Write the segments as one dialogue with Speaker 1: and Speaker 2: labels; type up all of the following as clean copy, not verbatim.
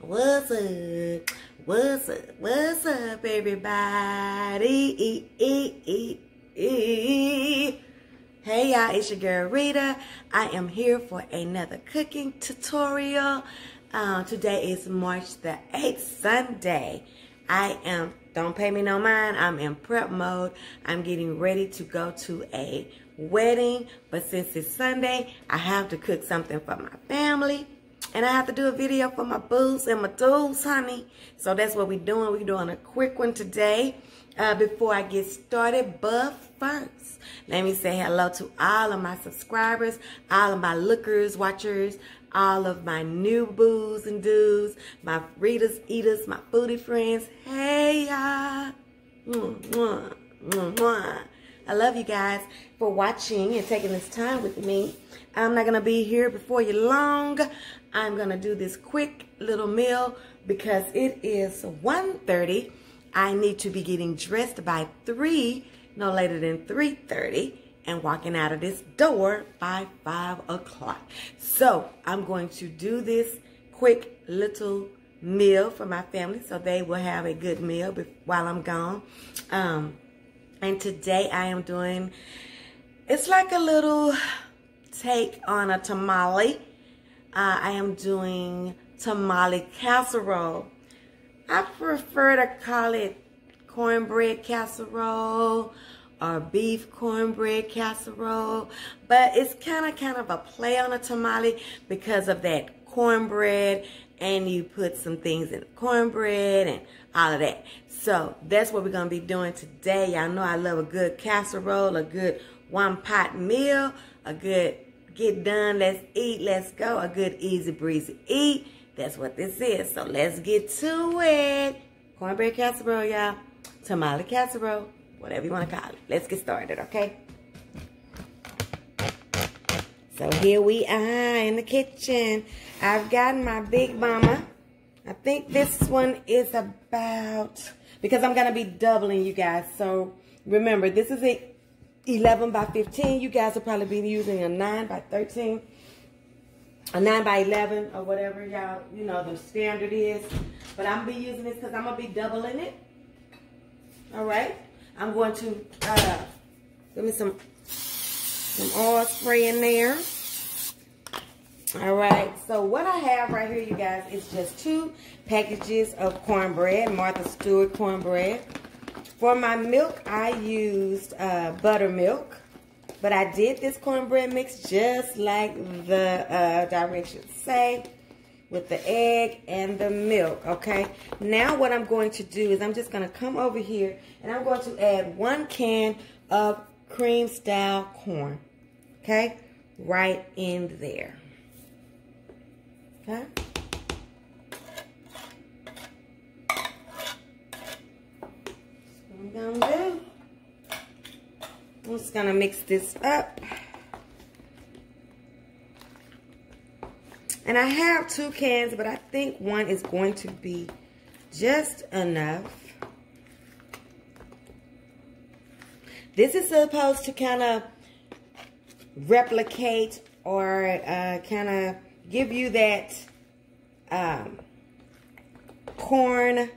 Speaker 1: What's up? What's up? What's up, everybody? Hey, y'all, it's your girl, Rita. I am here for another cooking tutorial. Today is March the 8th, Sunday. Don't pay me no mind, I'm in prep mode. I'm getting ready to go to a wedding, but since it's Sunday, I have to cook something for my family. And I have to do a video for my boos and my dudes, honey. So that's what we're doing. We're doing a quick one today. Before I get started, but first, let me say hello to all of my subscribers, all of my lookers, watchers, all of my new boos and dudes, my readers, eaters, my foodie friends. Hey, y'all. I love you guys for watching and taking this time with me. I'm not going to be here before you long. I'm going to do this quick little meal because it is 1:30. I need to be getting dressed by 3, no later than 3:30, and walking out of this door by 5 o'clock. So I'm going to do this quick little meal for my family so they will have a good meal while I'm gone. And today I am doing, it's like a little take on a tamale. I am doing tamale casserole. I prefer to call it cornbread casserole or beef cornbread casserole, but it's kind of a play on a tamale because of that cornbread, and you put some things in cornbread and all of that. So that's what we're going to be doing today. Y'all know I love a good casserole, a good one-pot meal, a good get done, let's eat, let's go, a good easy breezy eat. That's what this is. So let's get to it. Cornbread casserole, y'all. Tamale casserole, whatever you want to call it. Let's get started, okay? So here we are in the kitchen. I've got my Big Mama. I think this one is about, because I'm going to be doubling, you guys. So remember, this is a 11 by 15. You guys will probably be using a 9 by 13, a 9 by 11, or whatever y'all, you know, the standard is. But I'm going to be using this because I'm going to be doubling it. All right. I'm going to give me some oil spray in there. All right. So what I have right here, you guys, is just 2 packages of cornbread, Martha Stewart cornbread. For my milk, I used buttermilk, but I did this cornbread mix just like the directions say, with the egg and the milk, okay? Now what I'm going to do is I'm just going to come over here and I'm going to add 1 can of cream style corn, okay? Right in there, okay? I'm just gonna mix this up, and I have 2 cans, but I think 1 is going to be just enough. This is supposed to kind of replicate or kind of give you that corn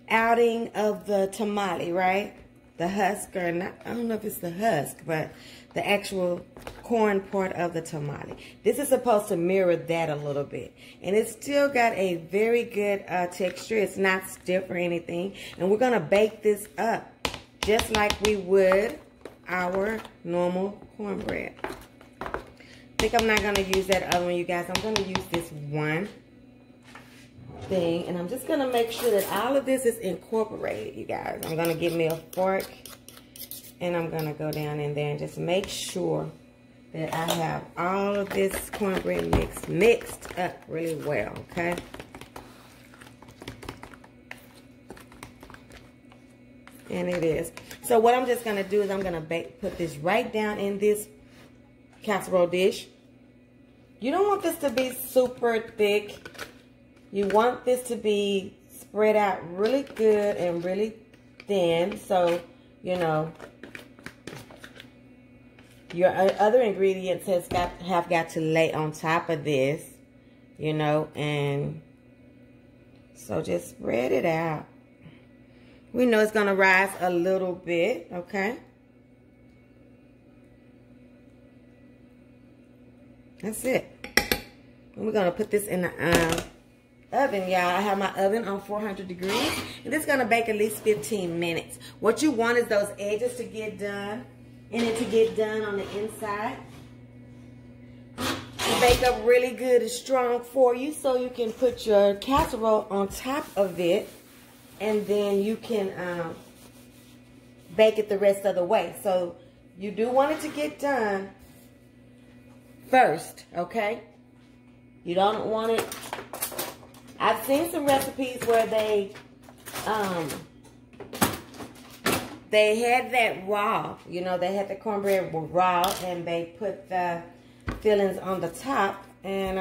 Speaker 1: outing of the tamale, right? The husk, or not, I don't know if it's the husk, but the actual corn part of the tamale. This is supposed to mirror that a little bit. And it's still got a very good texture. It's not stiff or anything. And we're going to bake this up just like we would our normal cornbread. I think I'm not going to use that other one, you guys. I'm going to use this one thing, and I'm just going to make sure that all of this is incorporated, you guys. I'm going to get me a fork, and I'm going to go down in there and just make sure that I have all of this cornbread mix mixed up really well, okay? And it is. So what I'm just going to do is I'm going to put this right down in this casserole dish. You don't want this to be super thick. You want this to be spread out really good and really thin. So, you know, your other ingredients have got to lay on top of this. you know, and so just spread it out. We know it's gonna rise a little bit, okay? That's it. And we're gonna put this in the oven, y'all. I have my oven on 400 degrees, and this is gonna bake at least 15 minutes. What you want is those edges to get done, and it to get done on the inside. To bake up really good and strong for you, so you can put your casserole on top of it, and then you can bake it the rest of the way. So you do want it to get done first, okay? You don't want it. I've seen some recipes where they had that raw, you know, they had the cornbread raw, and they put the fillings on the top, and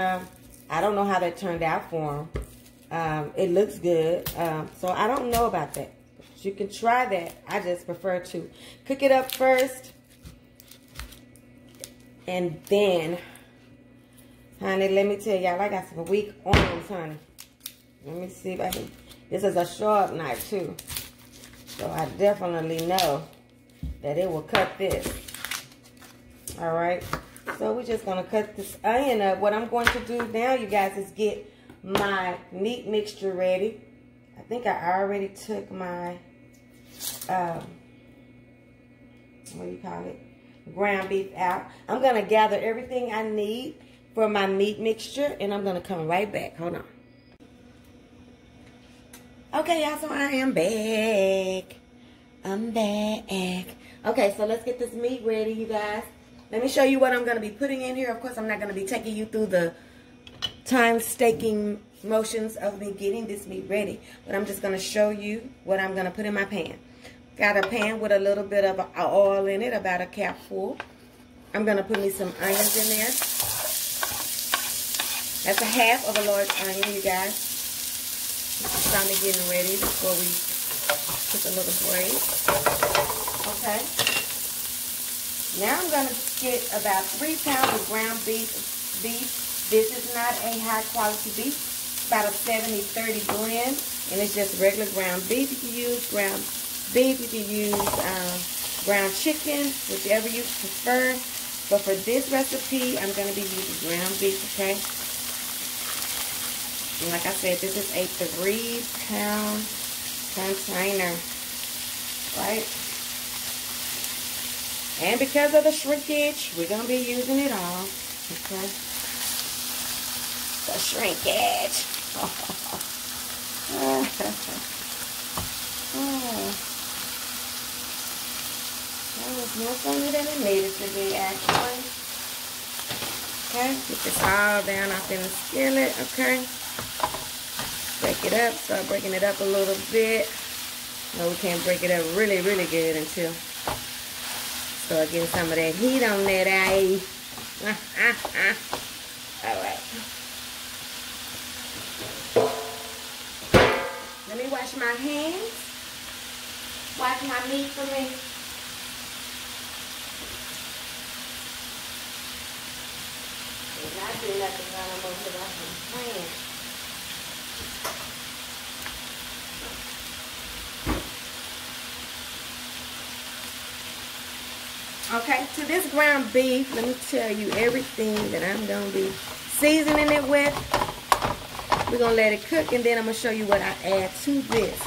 Speaker 1: I don't know how that turned out for them. It looks good, so I don't know about that. But you can try that. I just prefer to cook it up first, and then, honey, let me tell y'all, I got some weak arms, honey. Let me see if I can. This is a sharp knife too, so I definitely know that it will cut this. All right, so we're just gonna cut this onion up. What I'm going to do now, you guys, is get my meat mixture ready. I think I already took my what do you call it, ground beef out. I'm gonna gather everything I need for my meat mixture, and I'm gonna come right back. Hold on. Okay, y'all, so I am back. I'm back. Okay, so let's get this meat ready, you guys. Let me show you what I'm going to be putting in here. Of course, I'm not going to be taking you through the time-staking motions of me getting this meat ready, but I'm just going to show you what I'm going to put in my pan. Got a pan with a little bit of oil in it, about a cap full. I'm going to put me some onions in there. That's a half of a large onion, you guys. It's time to getting ready before we put the little braid. Okay. Now I'm going to get about 3 pounds of ground beef. This is not a high quality beef. It's about a 70-30 blend. And it's just regular ground beef. You can use ground beef. You can use ground chicken, whichever you prefer. But for this recipe, I'm going to be using ground beef, okay? And like I said, this is a 3-pound container, right? And because of the shrinkage, we're going to be using it all, okay? The shrinkage. That was more funny than it needed to be, actually. Okay, get this all down off in the skillet, okay? Break it up, start breaking it up a little bit. No, we can't break it up really, really good until start getting some of that heat on that eye. Alright. Let me wash my hands. Wash my meat for me. Did not do nothing while I'm over here washing my hands. Okay, to this ground beef, let me tell you everything that I'm going to be seasoning it with. We're going to let it cook, and then I'm going to show you what I add to this.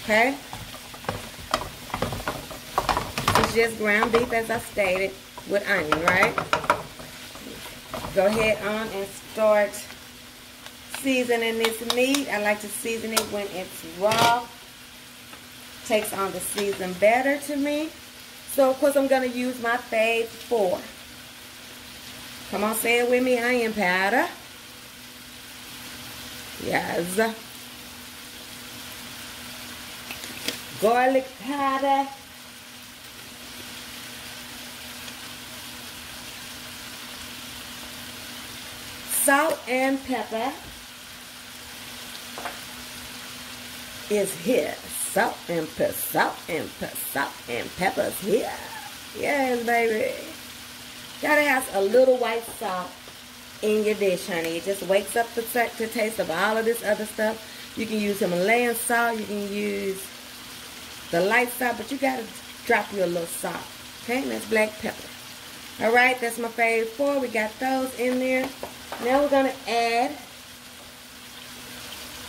Speaker 1: Okay? It's just ground beef, as I stated, with onion, right? Go ahead on and start seasoning this meat. I like to season it when it's raw. Takes on the season better to me. So, of course, I'm going to use my fave 4. Come on, say it with me. Onion powder. Yes. Garlic powder. Salt and pepper is here. Salt and pepper, salt and pepper, salt and pepper's here. Yes, baby. Gotta have a little white salt in your dish, honey. It just wakes up the taste of all of this other stuff. You can use Himalayan salt. You can use the light salt, but you got to drop you a little salt. Okay, and that's black pepper. All right, that's my favorite 4. We got those in there. Now we're going to add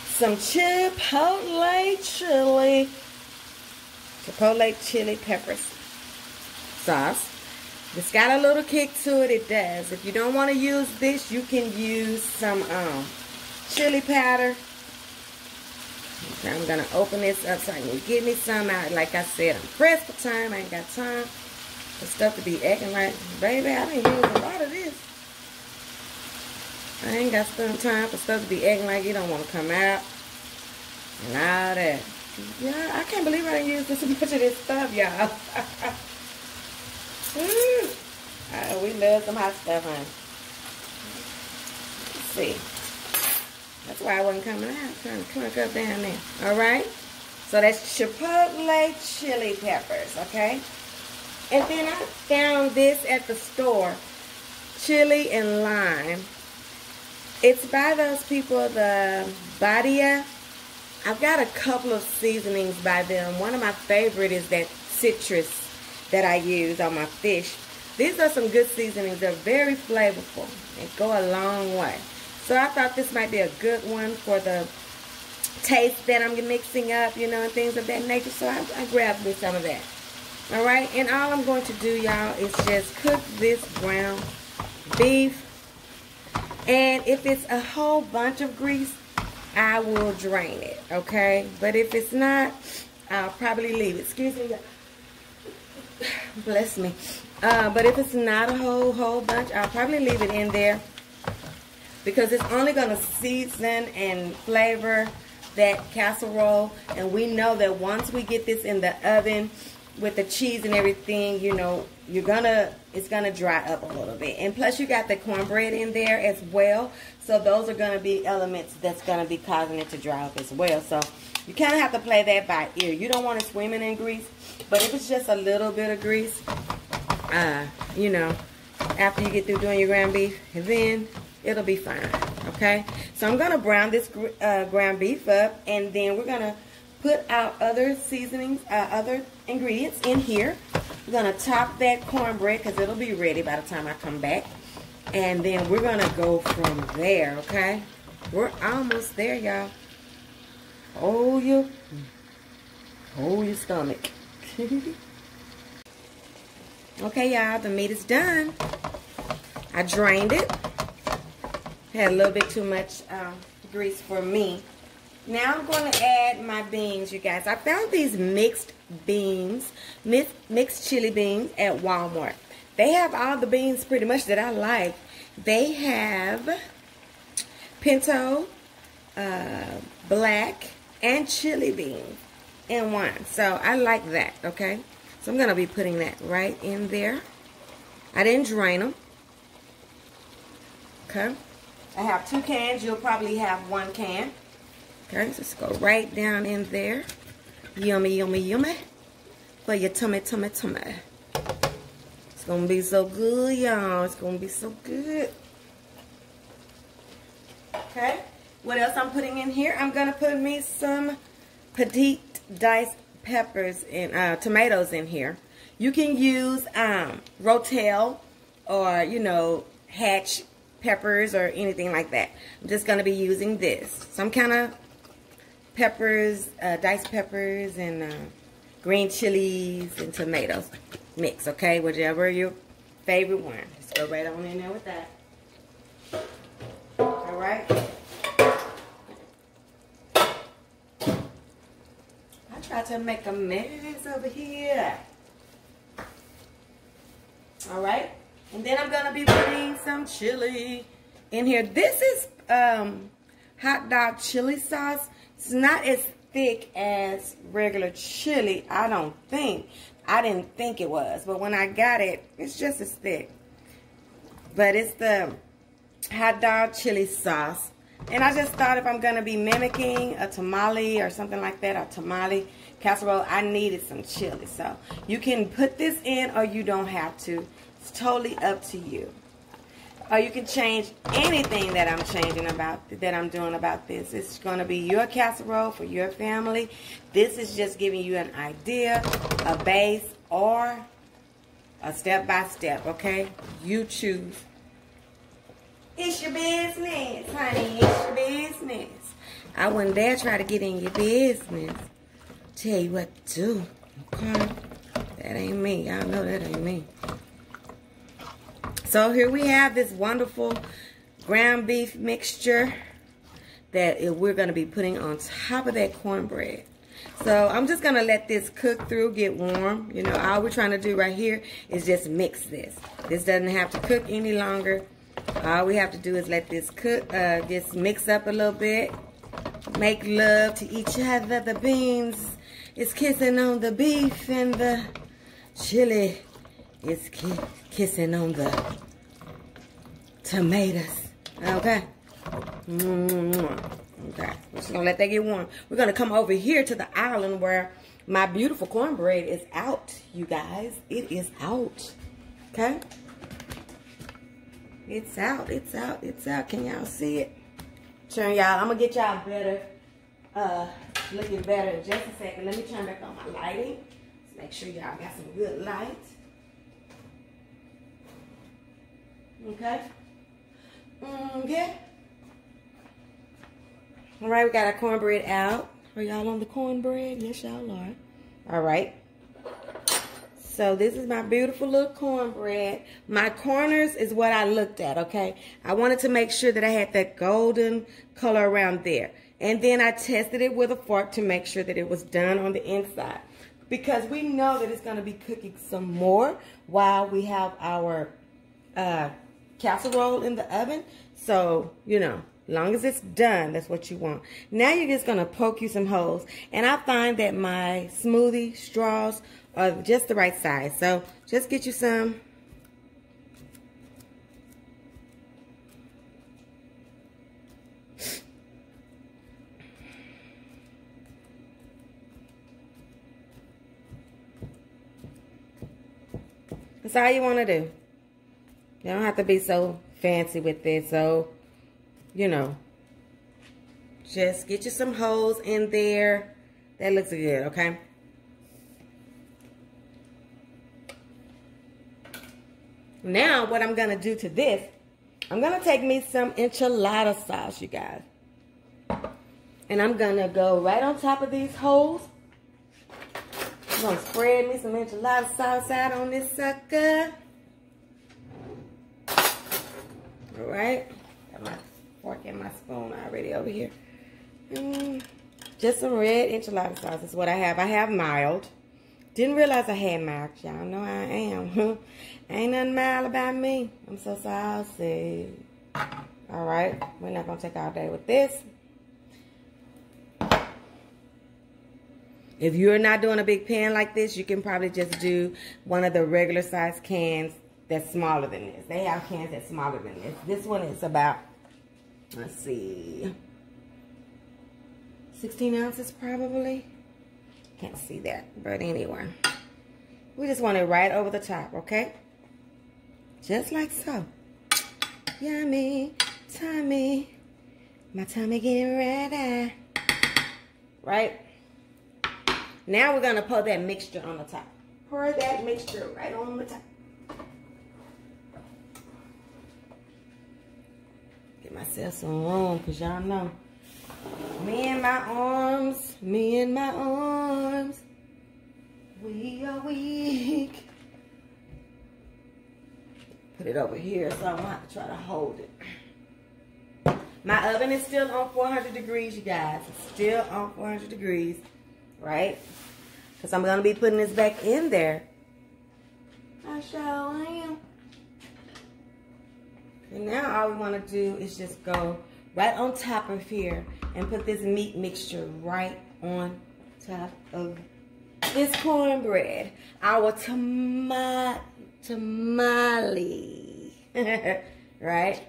Speaker 1: some chipotle chili peppers sauce. It's got a little kick to it. It does. If you don't want to use this, you can use some chili powder. Okay, I'm going to open this up so I can get me some out. Like I said, I'm pressed for time. I ain't got time for stuff to be acting like, baby, I didn't use a lot of this. I ain't got time for stuff to be acting like you don't want to come out. And all that. Yeah, I can't believe I didn't use this much of this stuff, y'all. We love some hot stuff, honey. Let's see. That's why I wasn't coming out. Trying to clunk up down there. Alright? So that's chipotle chili peppers, okay? And then I found this at the store. Chili and lime. It's by those people, the Badia. I've got a couple of seasonings by them. One of my favorite is that citrus that I use on my fish. These are some good seasonings. They're very flavorful and go a long way. So I thought this might be a good one for the taste that I'm mixing up, you know, and things of that nature. So I grabbed me some of that. Alright, and all I'm going to do, y'all, is just cook this ground beef. And if it's a whole bunch of grease, I will drain it, okay? But if it's not, I'll probably leave it. Excuse me. Bless me. But if it's not a whole bunch, I'll probably leave it in there because it's only going to season and flavor that casserole. And we know that once we get this in the oven with the cheese and everything, you know, it's gonna dry up a little bit. And plus you got the cornbread in there as well. So those are gonna be elements that's gonna be causing it to dry up as well. So you kind of have to play that by ear. You don't want it swimming in grease, but if it's just a little bit of grease, you know, after you get through doing your ground beef, then it'll be fine, okay? So I'm gonna brown this ground beef up, and then we're gonna put our other seasonings, other ingredients in here. We're gonna top that cornbread because it'll be ready by the time I come back. And then we're gonna go from there, okay? We're almost there, y'all. Hold your stomach. Okay, y'all, the meat is done. I drained it. Had a little bit too much grease for me. Now I'm going to add my beans, you guys. I found these mixed beans, mixed chili beans at Walmart. They have all the beans pretty much that I like. They have pinto, black, and chili beans in one. So I like that, okay? So I'm going to be putting that right in there. I didn't drain them. Okay? I have 2 cans. You'll probably have 1 can. Okay, so let's go right down in there. Yummy, yummy, yummy. For your tummy, tummy, tummy. It's going to be so good, y'all. It's going to be so good. Okay, what else I'm putting in here? I'm going to put me some petite diced peppers and tomatoes in here. You can use Rotel or, you know, hatch peppers or anything like that. I'm just going to be using this. Some kind of peppers, diced peppers, and green chilies and tomatoes mix, okay? Whichever your favorite one. Just go right on in there with that. Alright? I tried to make a mess over here. Alright? And then I'm going to be putting some chili in here. This is hot dog chili sauce. It's not as thick as regular chili, I don't think. I didn't think it was, but when I got it, it's just as thick. But it's the hot dog chili sauce. And I just thought if I'm going to be mimicking a tamale or something like that, a tamale casserole, I needed some chili. So you can put this in or you don't have to. It's totally up to you. or you can change anything that I'm doing about this. It's going to be your casserole for your family. This is just giving you an idea, a base, or a step-by-step, okay? You choose. It's your business, honey. It's your business. I wouldn't dare try to get in your business. Tell you what to do, okay? That ain't me. Y'all know that ain't me. So here we have this wonderful ground beef mixture that we're going to be putting on top of that cornbread. So I'm just going to let this cook through, get warm. You know, all we're trying to do right here is just mix this. This doesn't have to cook any longer. All we have to do is let this cook, just mix up a little bit. Make love to each other. The beans is kissing on the beef, and the chili is kissing on the tomatoes. Okay? Okay, we're just gonna let that get warm. We're gonna come over here to the island where my beautiful cornbread is out, you guys. It is out. Okay? It's out, it's out, it's out. Can y'all see it? Turn y'all, I'm gonna get y'all better, looking better in just a second. Let me turn back on my lighting. Let's make sure y'all got some good light. Okay? Okay. All right, we got our cornbread out. Are y'all on the cornbread? Yes, y'all are. All right. So this is my beautiful little cornbread. My corners is what I looked at, okay? I wanted to make sure that I had that golden color around there. And then I tested it with a fork to make sure that it was done on the inside. Because we know that it's going to be cooking some more while we have our casserole in the oven. So, you know, as long as it's done, that's what you want. Now you're just going to poke you some holes. And I find that my smoothie straws are just the right size. So just get you some. That's all you want to do. You don't have to be so fancy with this. So, you know, just get you some holes in there. That looks good, okay? Now, what I'm going to do to this, I'm going to take me some enchilada sauce, you guys. And I'm going to go right on top of these holes. I'm going to spread me some enchilada sauce out on this sucker. All right. Got my fork and my spoon already over here. Just some red enchilada sauce is what I have. I have mild. Didn't realize I had mild. Y'all know I am. Ain't nothing mild about me. I'm so saucy. All right. We're not going to take all day with this. If you're not doing a big pan like this, you can probably just do one of the regular size cans that's smaller than this. They have cans that's smaller than this. This one is about, let's see, 16 ounces probably. Can't see that, but anyway. We just want it right over the top, okay? Just like so. Yummy, tummy. My tummy getting ready. Right? Now we're going to pour that mixture on the top. Pour that mixture right on the top. Get myself some room, because y'all know. Me and my arms. We are weak. Put it over here so I don't have to try to hold it. My oven is still on 400 degrees, you guys. It's still on 400 degrees. Right? Because I'm going to be putting this back in there. I sure am. And now all we want to do is just go right on top of here and put this meat mixture right on top of this cornbread. Our tamale. Right?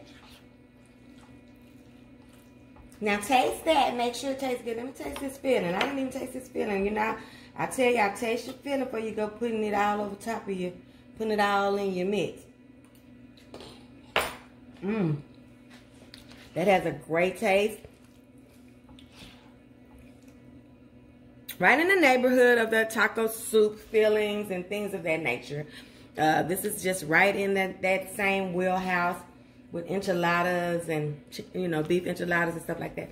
Speaker 1: Now taste that. Make sure it tastes good. Let me taste this filling. I didn't even taste this filling. You know, I tell you, I taste your filling before you go putting it all over top of you, putting it all in your mix. That has a great taste. Right in the neighborhood of the taco soup fillings and things of that nature. This is just right in that same wheelhouse with enchiladas and, you know, beef enchiladas and stuff like that.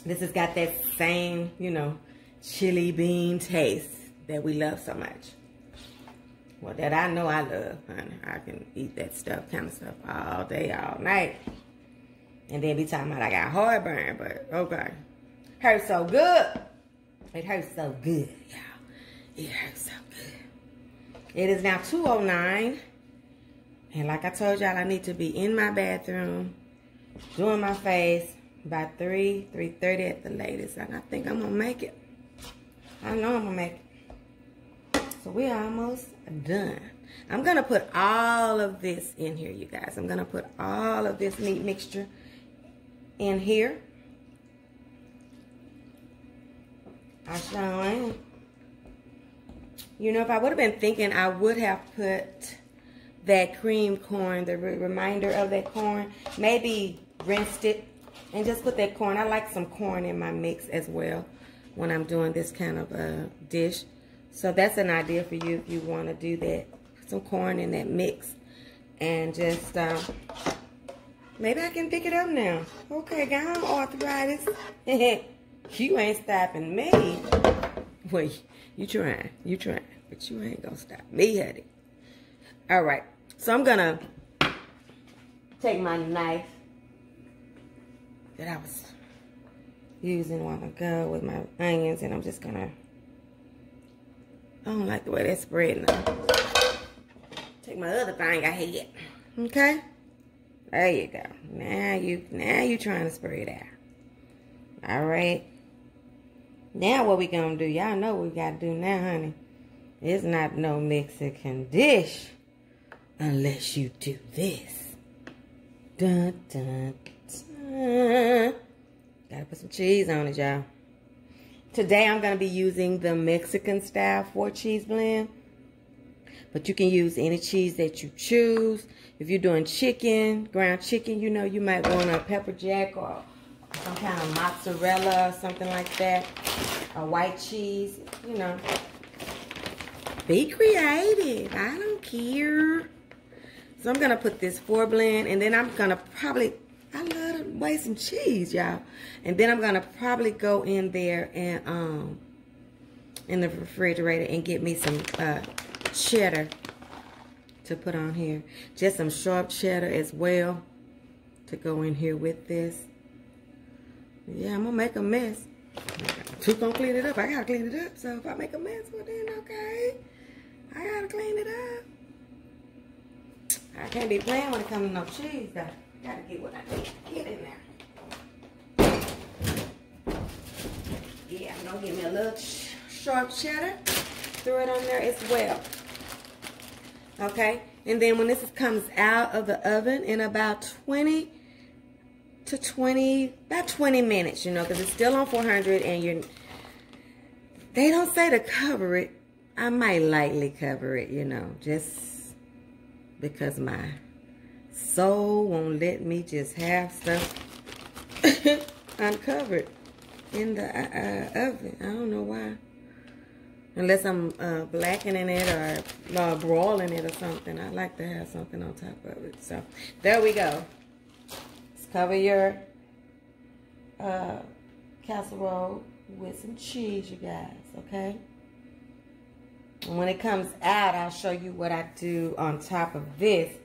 Speaker 1: This has got that same, you know, chili bean taste that we love so much. Well, that I know I love, honey. I can eat that stuff, kind of stuff, all day, all night. And then be talking about I got heartburn, but okay. Hurts so good. It hurts so good, y'all. It hurts so good. It is now 2:09. And like I told y'all, I need to be in my bathroom doing my face by 3:30 at the latest. And I think I'm going to make it. I know I'm going to make it. So we're almost done. I'm going to put all of this in here, you guys. I'm going to put all of this meat mixture in here. I sure am. You know, if I would have been thinking, I would have put that cream corn, the reminder of that corn. Maybe rinsed it and just put that corn. I like some corn in my mix as well when I'm doing this kind of dish. So that's an idea for you if you want to do that. Put some corn in that mix. And just, maybe I can pick it up now. Okay, go on, arthritis. You ain't stopping me. Well, you trying, but you ain't gonna stop me, honey. All right, so I'm gonna take my knife that I was using a while ago with my onions, and I'm just gonna, I don't like the way that's spreading now. Take my other thing I had, okay? There you go. Now you trying to spread out. All right. Now what we gonna do? Y'all know what we gotta do now, honey. It's not no Mexican dish unless you do this. Dun, dun, dun. Gotta put some cheese on it, y'all. Today I'm gonna be using the Mexican style 4-cheese blend. But you can use any cheese that you choose. If you're doing chicken, ground chicken, you know, you might want a pepper jack or some kind of mozzarella or something like that. A white cheese, you know. Be creative. I don't care. So I'm going to put this 4 blend, and then I'm going to probably, I love to waste some cheese, y'all. And then I'm going to probably go in there and in the refrigerator and get me some cheddar to put on here. Just some sharp cheddar as well to go in here with this. Yeah, I'm going to make a mess. Who's going to clean it up? I got to clean it up. So if I make a mess, well then, okay. I got to clean it up. I can't be playing when it comes to no cheese, though. I got to get what I need to get in there. Yeah, I'm going to give me a little sharp cheddar. Throw it on there as well. Okay? And then when this comes out of the oven in about 20 minutes, you know, because it's still on 400 and they don't say to cover it. I might lightly cover it, you know, just because my soul won't let me just have stuff uncovered in the oven. I don't know why. Unless I'm blackening it or broiling it or something. I like to have something on top of it. So, there we go. Let's cover your casserole with some cheese, you guys, okay? And when it comes out, I'll show you what I do on top of this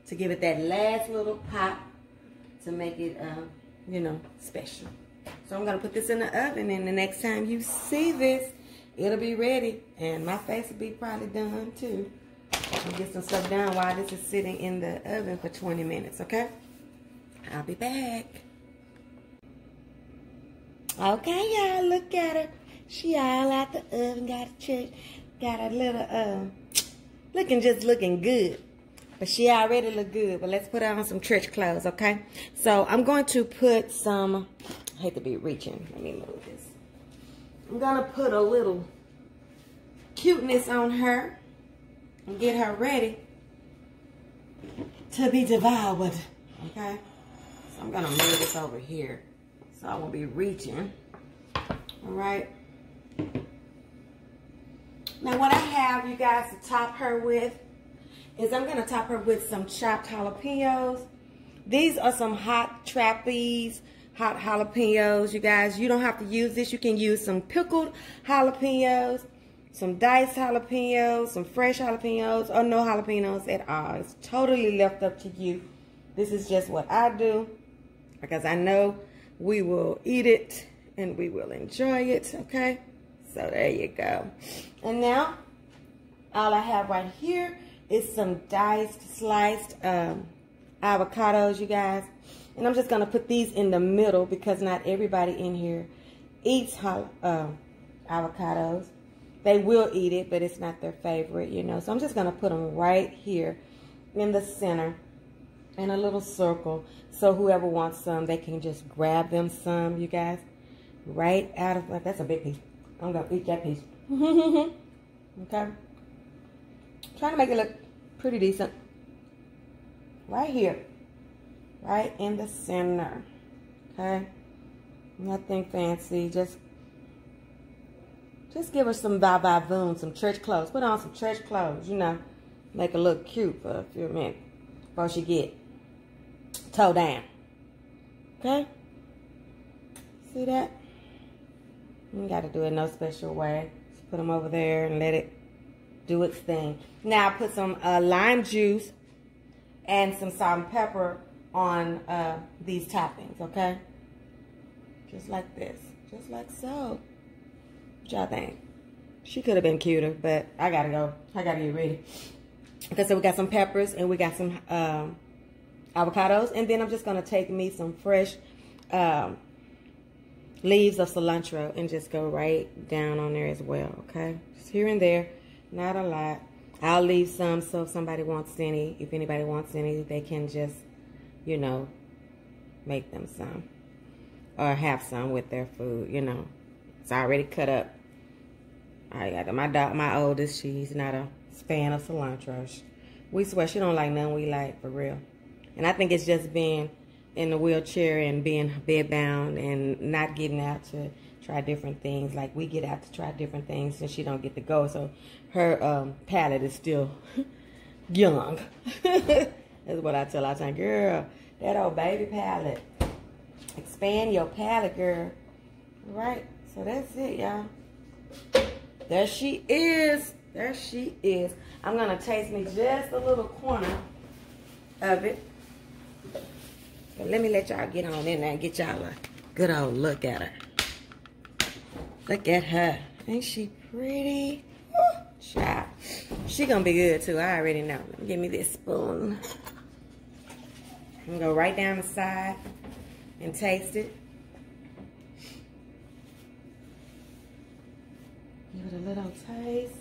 Speaker 1: to give it that last little pop to make it, you know, special. So I'm going to put this in the oven, and the next time you see this, it'll be ready, and my face will be probably done too. I'll get some stuff done while this is sitting in the oven for 20 minutes, okay? I'll be back. Okay, y'all, look at her. She all out the oven, got a little, looking good. But she already look good, but let's put on some church clothes, okay? So I'm going to put some, I hate to be reaching. Let me move this. I'm going to put a little cuteness on her and get her ready to be devoured Okay? So I'm gonna move this over here so I won't be reaching. Alright? Now what I have you guys to top her with is I'm gonna top her with some chopped jalapenos. These are some hot trapeze, hot jalapenos, you guys. You don't have to use this. You can use some pickled jalapenos, some diced jalapenos, some fresh jalapenos, or no jalapenos at all. It's totally left up to you. This is just what I do because I know we will eat it and we will enjoy it, okay? So there you go. And now, all I have right here is some diced, sliced avocados, you guys. And I'm just going to put these in the middle because not everybody in here eats avocados. They will eat it, but it's not their favorite, you know. So I'm just going to put them right here in the center in a little circle. So whoever wants some, they can just grab them some, you guys. Right out of, that's a big piece. I'm going to eat that piece. Okay. Trying to make it look pretty decent. Right here. Right in the center. Okay. Nothing fancy. Just give her some va-va-voom, some church clothes. Put on some church clothes, you know. Make her look cute for a few minutes before she get toe down. Okay? See that? You got to do it no special way. Just put them over there and let it do its thing. Now put some lime juice and some salt and pepper on these toppings, okay? Just like this. Just like so. What y'all think? She could have been cuter, but I gotta go. I gotta get ready. Okay, so we got some peppers and we got some avocados. And then I'm just gonna take me some fresh leaves of cilantro and just go right down on there as well, okay? Just here and there, not a lot. I'll leave some so if somebody wants any, if anybody wants any, they can just, you know, make them some. Or have some with their food, you know. It's already cut up. I got my oldest, she's not a fan of cilantro. We swear she don't like none we like, for real. And I think it's just being in the wheelchair and being bedbound and not getting out to try different things. Like we get out to try different things and she don't get to go. So her palate is still young. That's what I tell her. I say, girl, that old baby palate. Expand your palate, girl. All right. So that's it, y'all. There she is. There she is. I'm going to taste me just a little corner of it. But let me let y'all get on in there and get y'all a good old look at her. Look at her. Ain't she pretty? Woo, child. She going to be good, too. I already know. Give me this spoon. I'm going to go right down the side and taste it. Give it a little taste.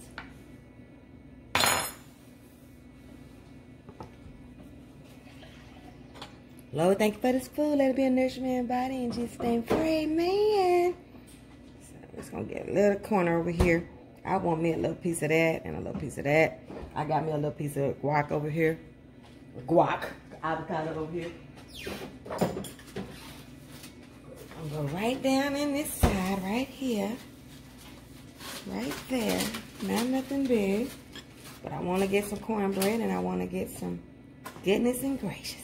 Speaker 1: Lord, thank you for this food. Let it be a nourishment body and Jesus' name free, man. So I'm just going to get a little corner over here. I want me a little piece of that and a little piece of that. I got me a little piece of guac over here. Guac. Avocado over here. I'm going to go right down in this side right here. Right there. Not nothing big. But I want to get some cornbread and I want to get some goodness and gracious.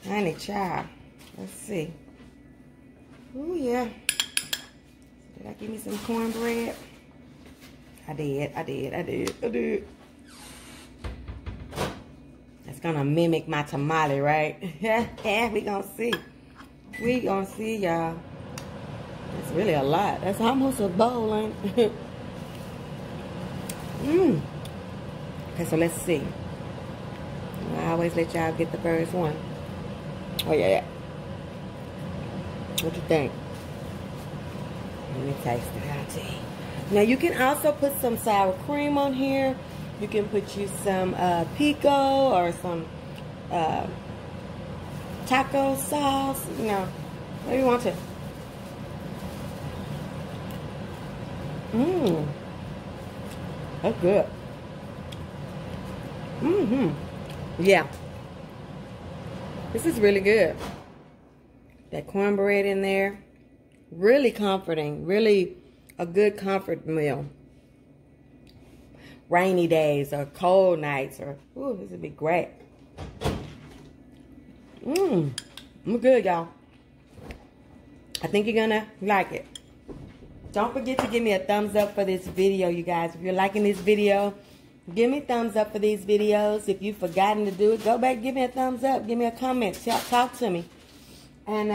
Speaker 1: Honey child. Let's see. Oh yeah. Did I give me some cornbread? I did. That's gonna mimic my tamale, right? Yeah, we gonna see. We gonna see, y'all. That's really a lot. That's almost a bowl, ain't it? Okay, so let's see. I always let y'all get the first one. Oh, yeah. What you think? Let me taste it out to you. Now, you can also put some sour cream on here. You can put you some pico or some taco sauce. You know, whatever you want to. That's good. Yeah. This is really good. That cornbread in there. Really comforting. Really a good comfort meal. Rainy days or cold nights or, ooh, this would be great. I'm good, y'all. I think you're gonna like it. Don't forget to give me a thumbs up for this video, you guys. If you're liking this video, give me a thumbs up for these videos. If you've forgotten to do it, go back, give me a thumbs up. Give me a comment. Talk to me. And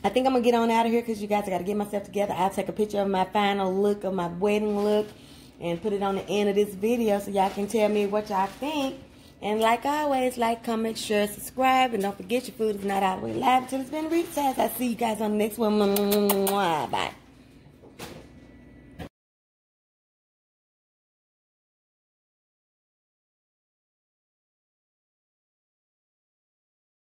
Speaker 1: I think I'm going to get on out of here because you guys, I got to get myself together. I'll take a picture of my final look, of my wedding look, and put it on the end of this video so y'all can tell me what y'all think. And like always, like, comment, share, subscribe. And don't forget, your food is not all the way live until it's been recessed. I'll see you guys on the next one. Bye.